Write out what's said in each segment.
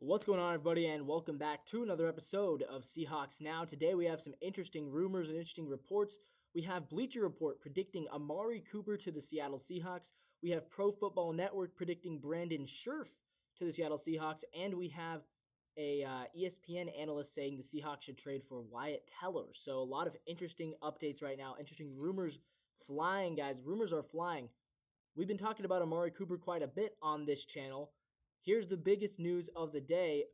What's going on, everybody, and welcome back to another episode of Seahawks Now. Today we have some interesting rumors and interesting reports. We have Bleacher Report predicting Amari Cooper to the Seattle Seahawks. We have Pro Football Network predicting Brandon Scherff to the Seattle Seahawks. And we have a ESPN analyst saying the Seahawks should trade for Wyatt Teller. So a lot of interesting updates right now. Interesting rumors flying, guys. Rumors are flying. We've been talking about Amari Cooper quite a bit on this channel. Here's the biggest news of the day.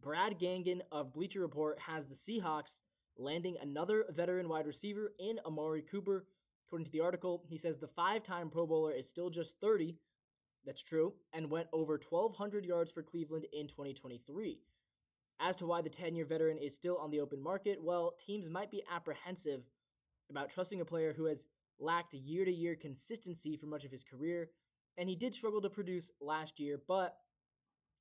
Brad Gangan of Bleacher Report has the Seahawks landing another veteran wide receiver in Amari Cooper. According to the article, he says the five-time Pro Bowler is still just 30. That's true, and went over 1,200 yards for Cleveland in 2023. As to why the 10-year veteran is still on the open market, well, teams might be apprehensive about trusting a player who has lacked year-to-year consistency for much of his career. And he did struggle to produce last year, but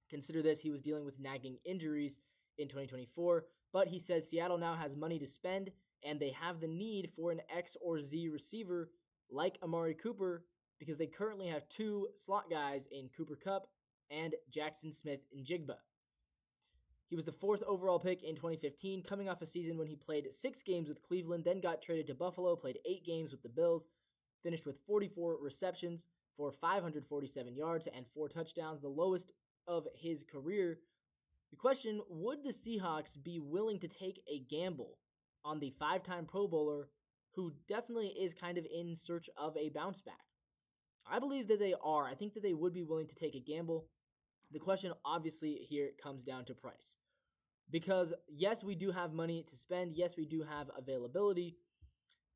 consider this, he was dealing with nagging injuries in 2024. But he says Seattle now has money to spend, and they have the need for an X or Z receiver like Amari Cooper because they currently have two slot guys in Cooper Kupp and Jackson Smith-Njigba. He was the fourth overall pick in 2015, coming off a season when he played 6 games with Cleveland, then got traded to Buffalo, played 8 games with the Bills, finished with 44 receptions for 547 yards and 4 touchdowns, the lowest of his career. The question, would the Seahawks be willing to take a gamble on the 5-time Pro Bowler who definitely is kind of in search of a bounce back? I believe that they are. I think that they would be willing to take a gamble. The question, obviously, here comes down to price. Because, yes, we do have money to spend. Yes, we do have availability.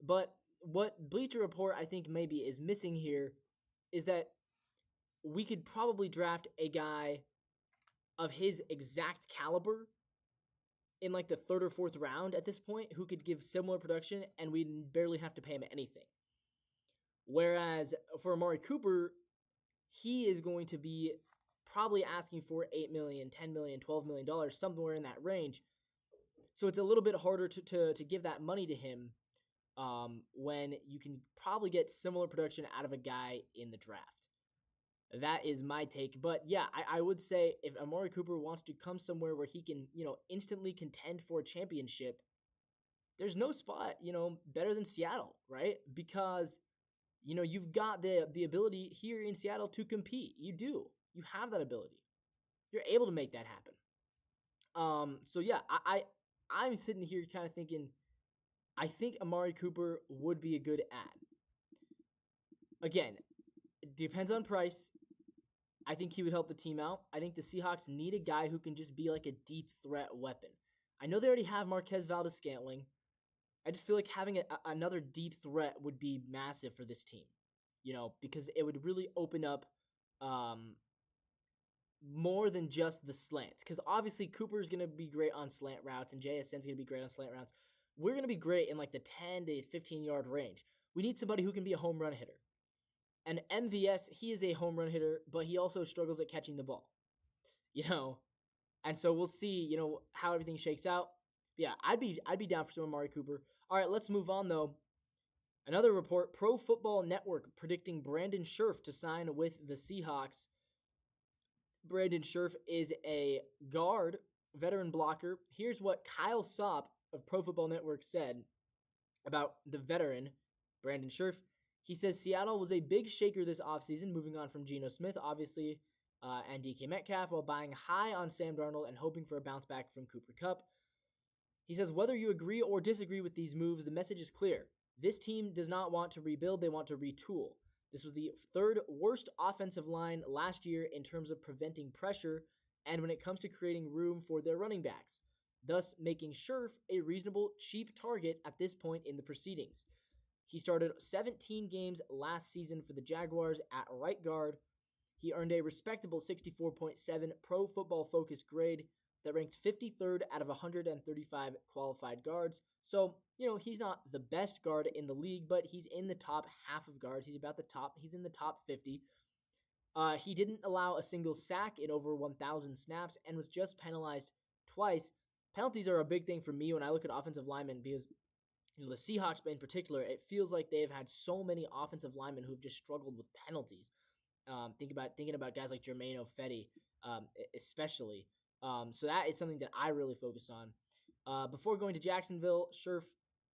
But what Bleacher Report, I think, maybe is missing here is that we could probably draft a guy of his exact caliber in like the 3rd or 4th round at this point who could give similar production, and we barely have to pay him anything. Whereas for Amari Cooper, he is going to be probably asking for $8 million, $10 million, $12 million, somewhere in that range. So it's a little bit harder to give that money to him when you can probably get similar production out of a guy in the draft. That is my take. But yeah, I would say if Amari Cooper wants to come somewhere where he can, instantly contend for a championship, there's no spot, better than Seattle, right? Because, you've got the ability here in Seattle to compete. You do. You have that ability. You're able to make that happen. So yeah, I'm sitting here kind of thinking, I think Amari Cooper would be a good add. Again, it depends on price. I think he would help the team out. I think the Seahawks need a guy who can just be like a deep threat weapon. I know they already have Marquez Valdes-Scantling. I just feel like having another deep threat would be massive for this team, because it would really open up more than just the slants. Because obviously Cooper is going to be great on slant routes and JSN's going to be great on slant routes. We're going to be great in like the 10 to 15-yard range. We need somebody who can be a home run hitter. And MVS, he is a home run hitter, but he also struggles at catching the ball. And so we'll see, how everything shakes out. But yeah, I'd be down for some Amari Cooper. All right, let's move on though. Another report, Pro Football Network predicting Brandon Scherff to sign with the Seahawks. Brandon Scherff is a guard, veteran blocker. Here's what Kyle Sopp of Pro Football Network said about the veteran, Brandon Scherff. He says Seattle was a big shaker this offseason, moving on from Geno Smith, obviously, and DK Metcalf, while buying high on Sam Darnold and hoping for a bounce back from Cooper Kupp. He says, whether you agree or disagree with these moves, the message is clear. This team does not want to rebuild, they want to retool. This was the 3rd worst offensive line last year in terms of preventing pressure and when it comes to creating room for their running backs, thus making Scherff a reasonable, cheap target at this point in the proceedings. He started 17 games last season for the Jaguars at right guard. He earned a respectable 64.7 Pro Football Focus grade that ranked 53rd out of 135 qualified guards. So, he's not the best guard in the league, but he's in the top half of guards. He's in the top 50. He didn't allow a single sack in over 1,000 snaps and was just penalized twice. Penalties are a big thing for me when I look at offensive linemen because the Seahawks in particular, it feels like they've had so many offensive linemen who've just struggled with penalties. Thinking about guys like Jermaine Ofetti, especially. So that is something that I really focus on. Before going to Jacksonville, Scherf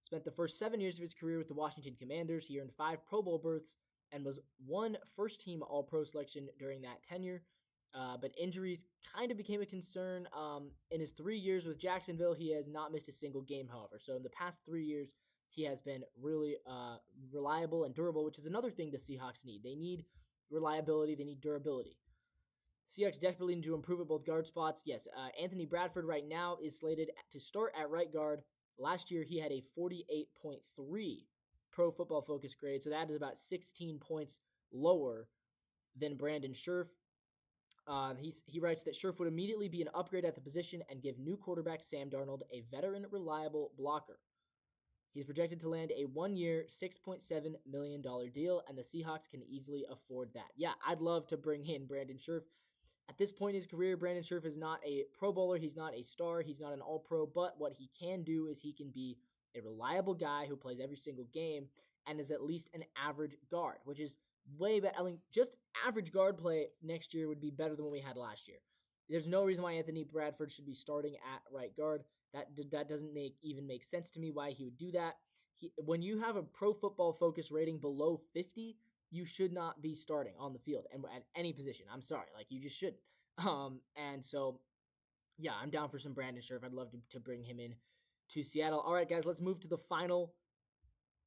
spent the first 7 years of his career with the Washington Commanders. He earned 5 Pro Bowl berths and was one first-team All-Pro selection during that tenure. But injuries kind of became a concern. In his 3 years with Jacksonville, he has not missed a single game, however. So in the past 3 years, he has been really reliable and durable, which is another thing the Seahawks need. They need reliability. They need durability. Seahawks desperately need to improve at both guard spots. Yes, Anthony Bradford right now is slated to start at right guard. Last year, he had a 48.3 Pro Football Focus grade, so that is about 16 points lower than Brandon Scherf. He writes that Scherf would immediately be an upgrade at the position and give new quarterback Sam Darnold a veteran, reliable blocker. He's projected to land a 1-year, $6.7 million deal, and the Seahawks can easily afford that. Yeah, I'd love to bring in Brandon Scherf. At this point in his career, Brandon Scherf is not a Pro Bowler. He's not a star. He's not an All-Pro. But what he can do is he can be a reliable guy who plays every single game and is at least an average guard, which is way better. I mean, just average guard play next year would be better than what we had last year. There's no reason why Anthony Bradford should be starting at right guard. That doesn't make sense to me why he would do that. When you have a Pro Football Focus rating below 50, you should not be starting on the field and at any position. I'm sorry, you just shouldn't. And so, yeah, I'm down for some Brandon Scherf. I'd love to bring him in to Seattle. All right, guys, let's move to the final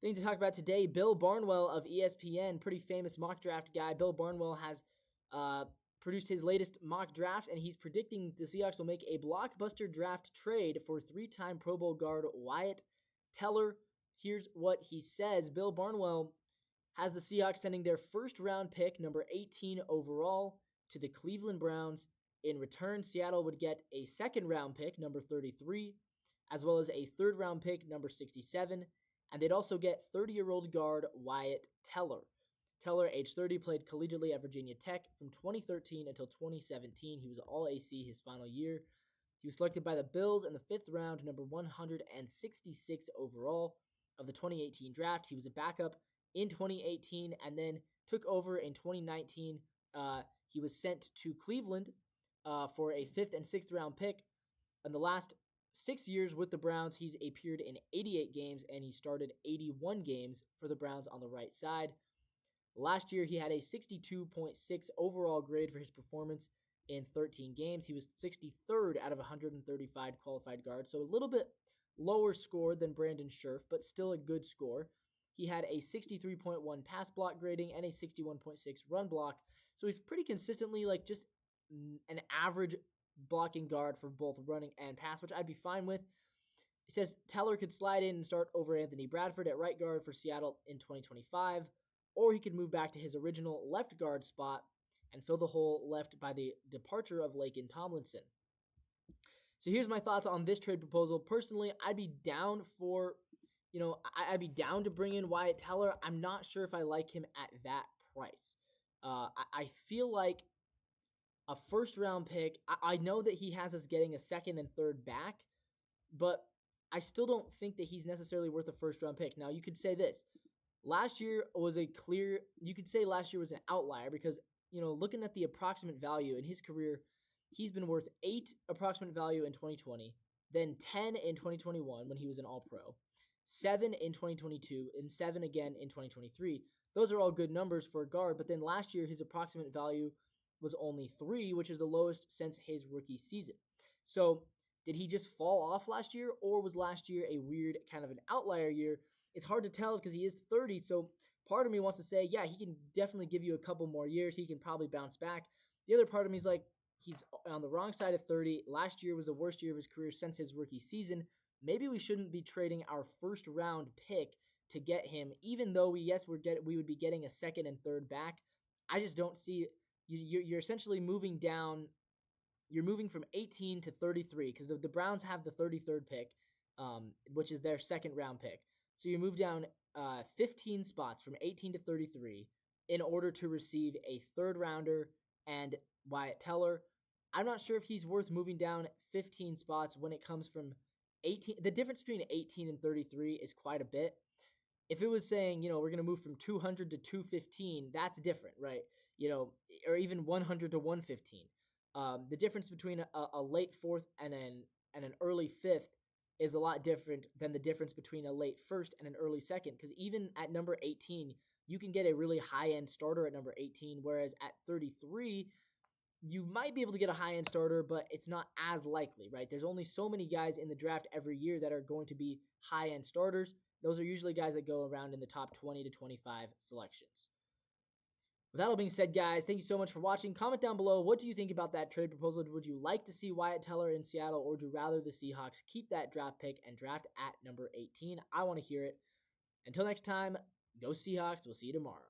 thing to talk about today. Bill Barnwell of ESPN, pretty famous mock draft guy. Bill Barnwell has produced his latest mock draft, and he's predicting the Seahawks will make a blockbuster draft trade for 3-time Pro Bowl guard Wyatt Teller. Here's what he says. Bill Barnwell has the Seahawks sending their first-round pick, number 18 overall, to the Cleveland Browns. In return, Seattle would get a second-round pick, number 33, as well as a third-round pick, number 67, and they'd also get 30-year-old guard Wyatt Teller. Teller, age 30, played collegiately at Virginia Tech from 2013 until 2017. He was All-AC his final year. He was selected by the Bills in the 5th round, number 166 overall of the 2018 draft. He was a backup in 2018 and then took over in 2019. He was sent to Cleveland for a 5th and 6th round pick. In the last 6 years with the Browns, he's appeared in 88 games and he started 81 games for the Browns on the right side. Last year, he had a 62.6 overall grade for his performance in 13 games. He was 63rd out of 135 qualified guards, so a little bit lower score than Brandon Scherf, but still a good score. He had a 63.1 pass block grading and a 61.6 run block, so he's pretty consistently just an average blocking guard for both running and pass, which I'd be fine with. He says Teller could slide in and start over Anthony Bradford at right guard for Seattle in 2025, or he could move back to his original left guard spot and fill the hole left by the departure of Laken Tomlinson. So here's my thoughts on this trade proposal. Personally, I'd be down I'd be down to bring in Wyatt Teller. I'm not sure if I like him at that price. I feel like a first-round pick, I know that he has us getting a second and third back, but I still don't think that he's necessarily worth a first-round pick. Now, you could say this. Last year was an outlier because, looking at the approximate value in his career, he's been worth 8 approximate value in 2020, then 10 in 2021 when he was an All-Pro, 7 in 2022, and 7 again in 2023. Those are all good numbers for a guard, but then last year his approximate value was only 3, which is the lowest since his rookie season. So did he just fall off last year, or was last year a weird kind of an outlier year? It's hard to tell because he is 30, so part of me wants to say, yeah, he can definitely give you a couple more years. He can probably bounce back. The other part of me is he's on the wrong side of 30. Last year was the worst year of his career since his rookie season. Maybe we shouldn't be trading our first-round pick to get him, even though we would be getting a second and third back. I just don't see you're essentially moving down. You're moving from 18 to 33 because the Browns have the 33rd pick, which is their second-round pick. So you move down 15 spots from 18 to 33 in order to receive a third-rounder and Wyatt Teller. I'm not sure if he's worth moving down 15 spots when it comes from 18. The difference between 18 and 33 is quite a bit. If it was saying, we're going to move from 200 to 215, that's different, right? Or even 100 to 115. The difference between a late fourth and an early fifth is a lot different than the difference between a late first and an early second. Because even at number 18, you can get a really high-end starter at number 18, whereas at 33, you might be able to get a high-end starter, but it's not as likely, right? There's only so many guys in the draft every year that are going to be high-end starters. Those are usually guys that go around in the top 20 to 25 selections. With that all being said, guys, thank you so much for watching. Comment down below, what do you think about that trade proposal? Would you like to see Wyatt Teller in Seattle, or would you rather the Seahawks keep that draft pick and draft at number 18? I want to hear it. Until next time, go Seahawks. We'll see you tomorrow.